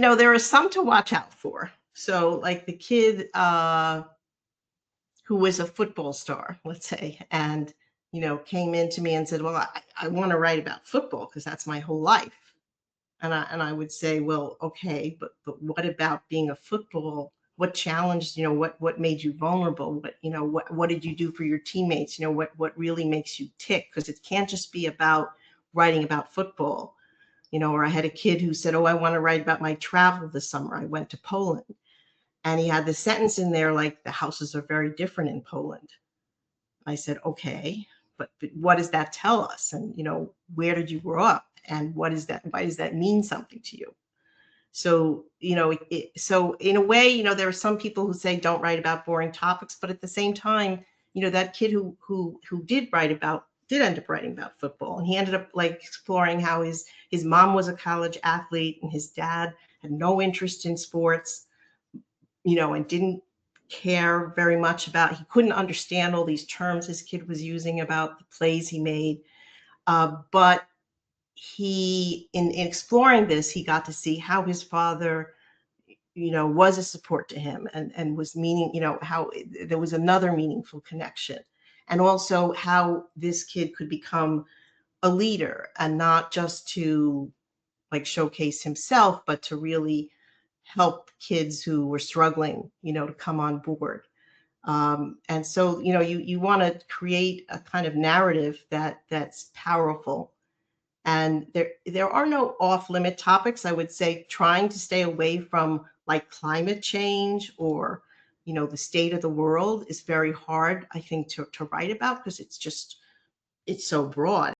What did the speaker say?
there are some to watch out for. So like the kid who was a football star, let's say, and came into me and said, "Well, I want to write about football because that's my whole life." And I would say, "Well, okay, but what about being a football? What challenged, what made you vulnerable? What did you do for your teammates? What really makes you tick? Because it can't just be about writing about football." Or I had a kid who said, "Oh, I want to write about my travel this summer. I went to Poland." And he had the sentence in there like, "The houses are very different in Poland." I said, "Okay, but what does that tell us? And, where did you grow up? And what is that? Why does that mean something to you?" So, so in a way, there are some people who say don't write about boring topics, but at the same time, that kid who did end up writing about football, and he ended up like exploring how his mom was a college athlete and his dad had no interest in sports, and didn't care very much about, he couldn't understand all these terms his kid was using about the plays he made. But in exploring this, he got to see how his father, was a support to him, and was meaning, how there was another meaningful connection. And also how this kid could become a leader, and not just to like showcase himself, but to really help kids who were struggling, to come on board. And so, you want to create a kind of narrative that's powerful. And there are no off limit topics. I would say trying to stay away from like climate change or, the state of the world is very hard, I think, to write about, because it's so broad.